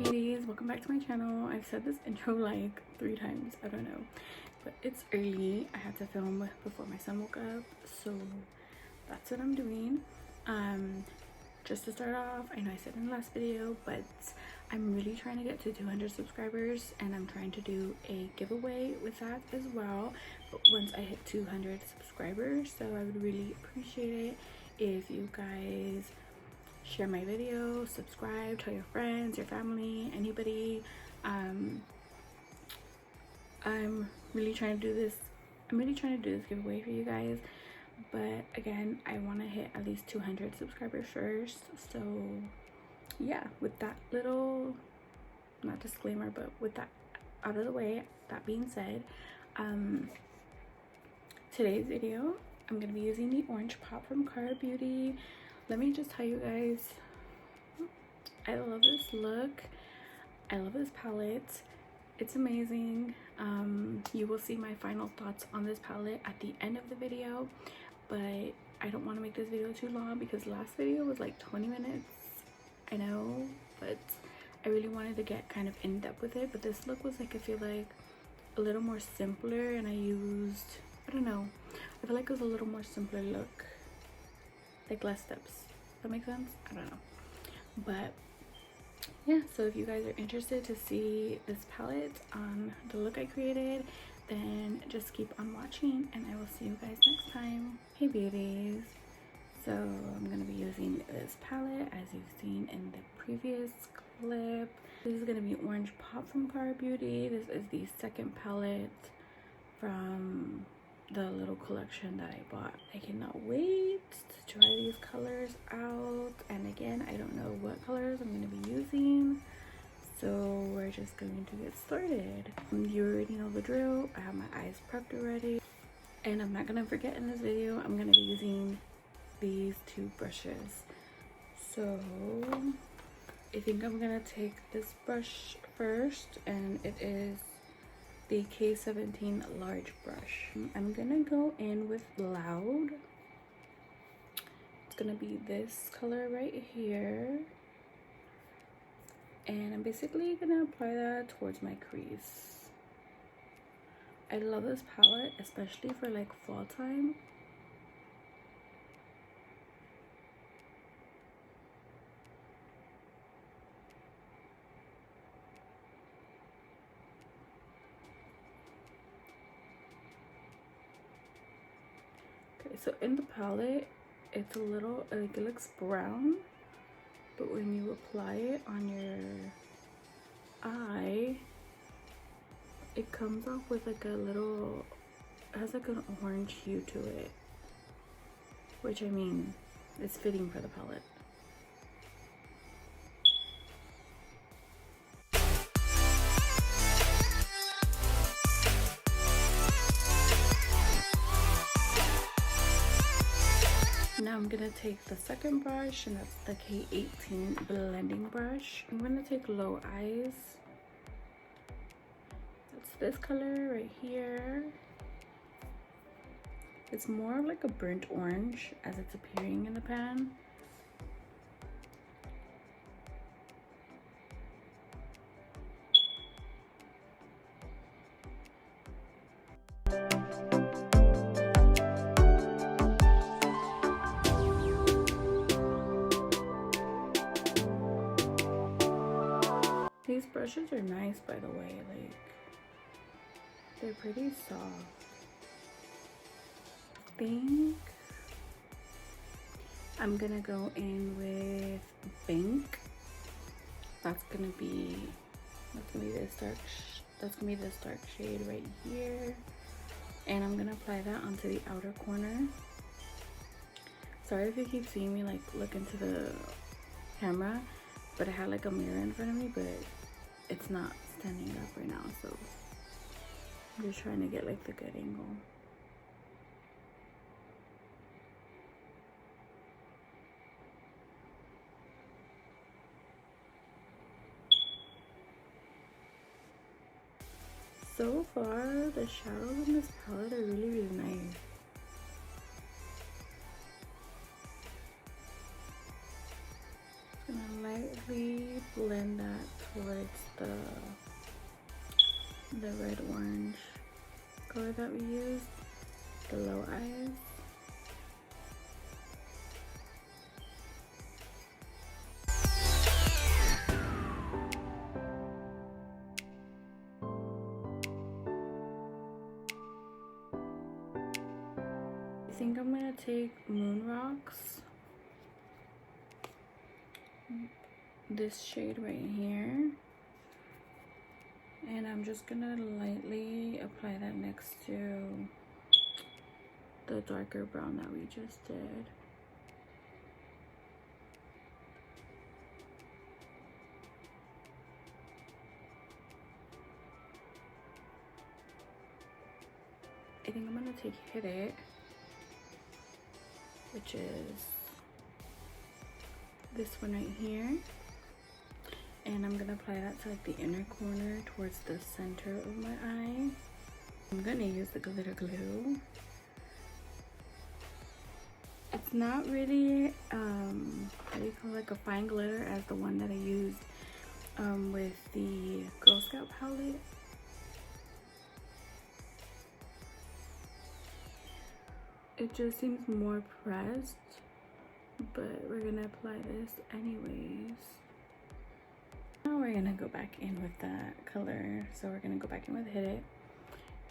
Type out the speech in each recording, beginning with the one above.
beauties, welcome back to my channel. I've said this intro like 3 times, I don't know, but it's early. I had to film before my son woke up, so that's what I'm doing. Just to start off, I know I said in the last video, but I'm really trying to get to 200 subscribers, and I'm trying to do a giveaway with that as well, but once I hit 200 subscribers. So I would really appreciate it if you guys share my video, subscribe, tell your friends, your family, anybody. I'm really trying to do this giveaway for you guys, but again, I want to hit at least 200 subscribers first. So yeah, with that little, not disclaimer, but with that out of the way, that being said, today's video, I'm gonna be using the orange pop from Cara Beauty. Let me just tell you guys, I love this look. I love this palette. It's amazing. You will see my final thoughts on this palette at the end of the video, but I don't want to make this video too long because last video was like 20 minutes. I know, but I really wanted to get kind of in depth with it. But this look was like, I feel like a little more simpler, and I used, I don't know, I feel like it was a little more simpler look, like less steps. That makes sense? I don't know, but yeah. So if you guys are interested to see this palette, the look I created, then just keep on watching, and I will see you guys next time. Hey beauties, so I'm gonna be using this palette as you've seen in the previous clip. This is gonna be Orange Pop from Cara Beauty. This is the second palette from the little collection that I bought. I cannot wait to try these colors out, and again, I don't know what colors I'm going to be using, so we're just going to get started. You already know the drill. I have my eyes prepped already, and I'm not going to forget, in this video I'm going to be using these 2 brushes. So I think I'm going to take this brush first, and it is the K17 large brush. I'm gonna go in with Loud. It's gonna be this color right here, and I'm basically gonna apply that towards my crease. I love this palette, especially for like fall time. So in the palette, it's a little like, it looks brown, but when you apply it on your eye, it comes off with like a little, it has like an orange hue to it, which, I mean, it's fitting for the palette. Now I'm gonna take the second brush, and that's the K18 blending brush. I'm gonna take Low Eyes. That's this color right here. It's more of like a burnt orange as it's appearing in the pan. These brushes are nice, by the way, like, they're pretty soft. I think I'm gonna go in with Pink. That's gonna be this dark shade right here, and I'm gonna apply that onto the outer corner. Sorry if you keep seeing me like look into the camera, but I had like a mirror in front of me, but it's not standing up right now, so I'm just trying to get like the good angle. So far, the shadows in this palette are really, really nice. Just gonna lightly blend blend that towards the red orange color that we used, the low eyes. I think I'm gonna take Moon Rocks, this shade right here, and I'm just gonna lightly apply that next to the darker brown that we just did. I think I'm gonna take Hit It, which is this one right here, and I'm gonna apply that to like the inner corner towards the center of my eye. I'm gonna use the glitter glue. It's not really what do you call it, like a fine glitter as the one that I used with the Girl Scout palette. It just seems more pressed, but we're gonna apply this anyways. Now we're gonna go back in with that color. So we're gonna go back in with Hit It,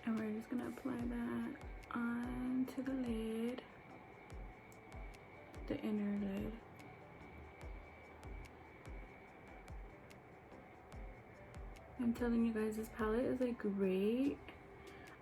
and we're just gonna apply that onto the lid, the inner lid. I'm telling you guys, this palette is like great.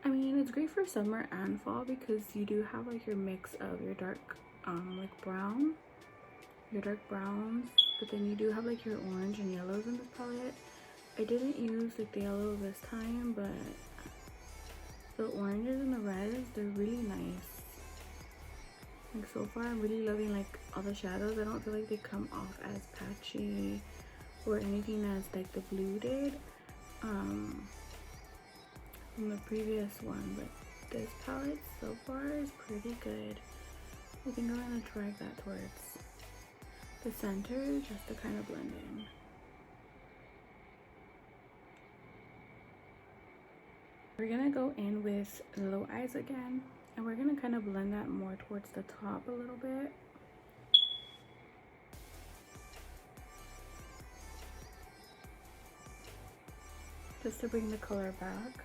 I mean, it's great for summer and fall because you do have like your mix of your dark like brown, your dark browns, but then you do have like your orange and yellows in this palette. I didn't use like the yellow this time, but the oranges and the reds, they're really nice. Like so far I'm really loving like all the shadows. I don't feel like they come off as patchy or anything as like the blue did from the previous one, but this palette so far is pretty good. I think I'm gonna drag that towards the center just to kind of blend in. We're gonna go in with the low eyes again, and we're gonna kind of blend that more towards the top a little bit. Just to bring the color back.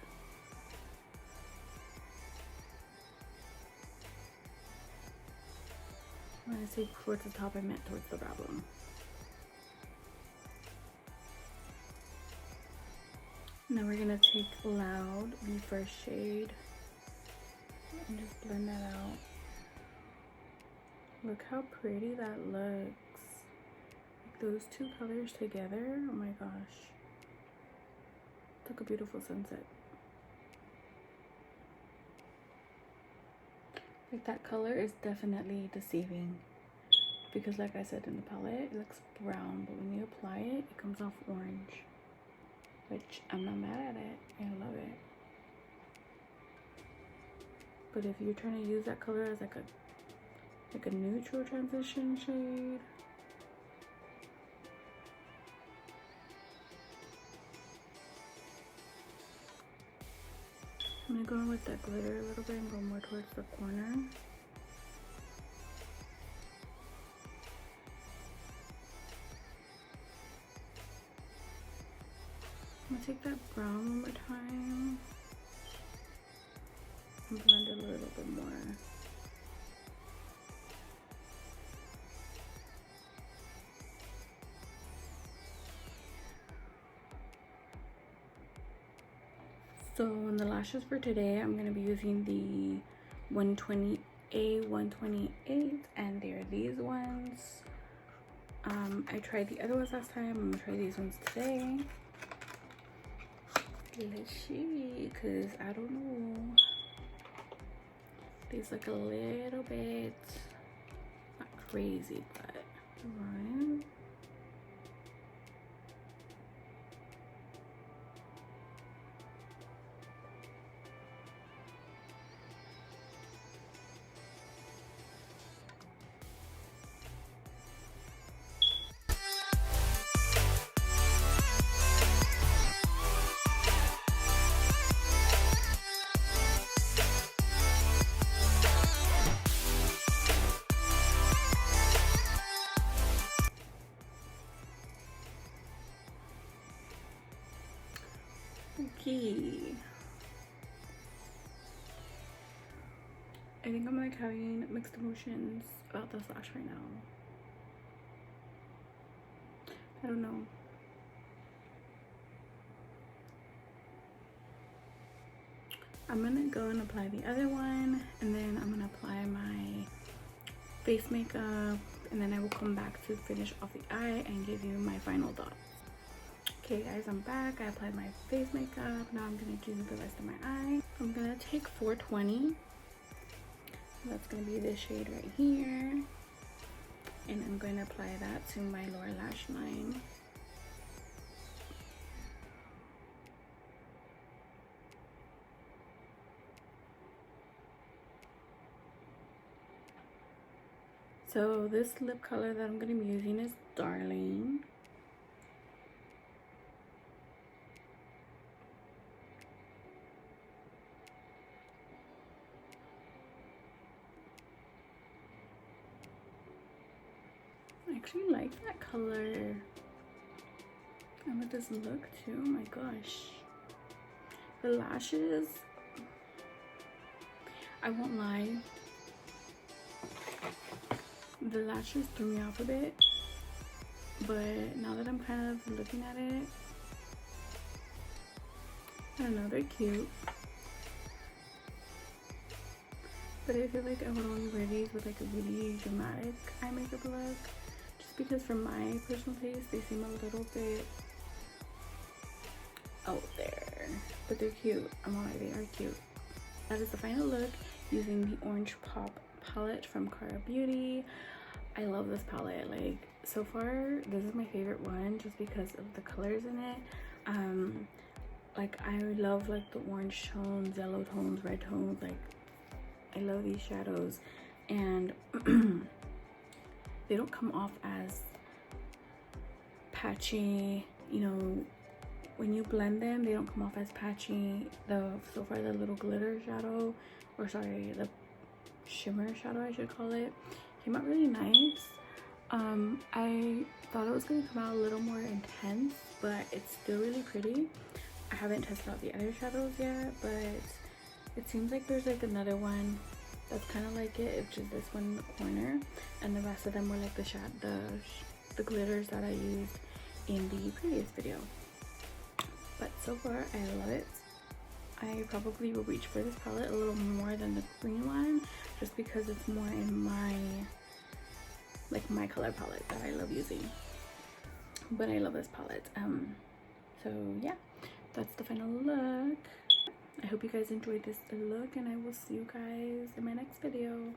When I say towards the top, I meant towards the brow. Now we're gonna take Loud, the first shade, and just blend that out. Look how pretty that looks. Like those two colors together, oh my gosh. It's like a beautiful sunset. Like that color is definitely deceiving because like I said in the palette, it looks brown, but when you apply it, it comes off orange, which I'm not mad at it. I love it. But if you're trying to use that color as like a neutral transition shade, I'm gonna go in with that glitter a little bit and go more towards the corner. I'm gonna take that brown one more time and blend it a little bit more. So in the lashes for today, I'm going to be using the 120A 128, and they're these ones. I tried the other ones last time. I'm going to try these ones today. Let's see, because I don't know. These look a little bit, not crazy, but right. Okay. I think I'm like having mixed emotions about this lash right now. I don't know. I'm gonna go and apply the other one, and then I'm gonna apply my face makeup, and then I will come back to finish off the eye and give you my final thoughts. Okay guys, I'm back. I applied my face makeup. Now I'm gonna do the rest of my eye. I'm gonna take 420. That's gonna be this shade right here, and I'm going to apply that to my lower lash line. So this lip color that I'm going to be using is Darling. I actually like that color. And with this look too, oh my gosh. The lashes, I won't lie, the lashes threw me off a bit, but now that I'm kind of looking at it, I don't know, they're cute. But I feel like I would only wear these with like a really dramatic eye makeup look, just because for my personal taste, they seem a little bit out there, but they're cute. I'm alright, they are cute. That is the final look using the Orange Pop palette from Cara Beauty. I love this palette. Like, so far this is my favorite one just because of the colors in it. Like, I love like the orange tones, yellow tones, red tones. Like, I love these shadows, and they don't come off as patchy, you know. When you blend them, they don't come off as patchy. So far the little glitter shadow, or sorry, the shimmer shadow I should call it, came out really nice. I thought it was going to come out a little more intense, but it's still really pretty. I haven't tested out the other shadows yet, but it seems like there's like another one that's kind of like it. It's just this one in the corner, and the rest of them were like the glitters that I used in the previous video. But so far I love it. I probably will reach for this palette a little more than the green one, just because it's more in my color palette that I love using. But I love this palette. So yeah, that's the final look. I hope you guys enjoyed this look, and I will see you guys in my next video.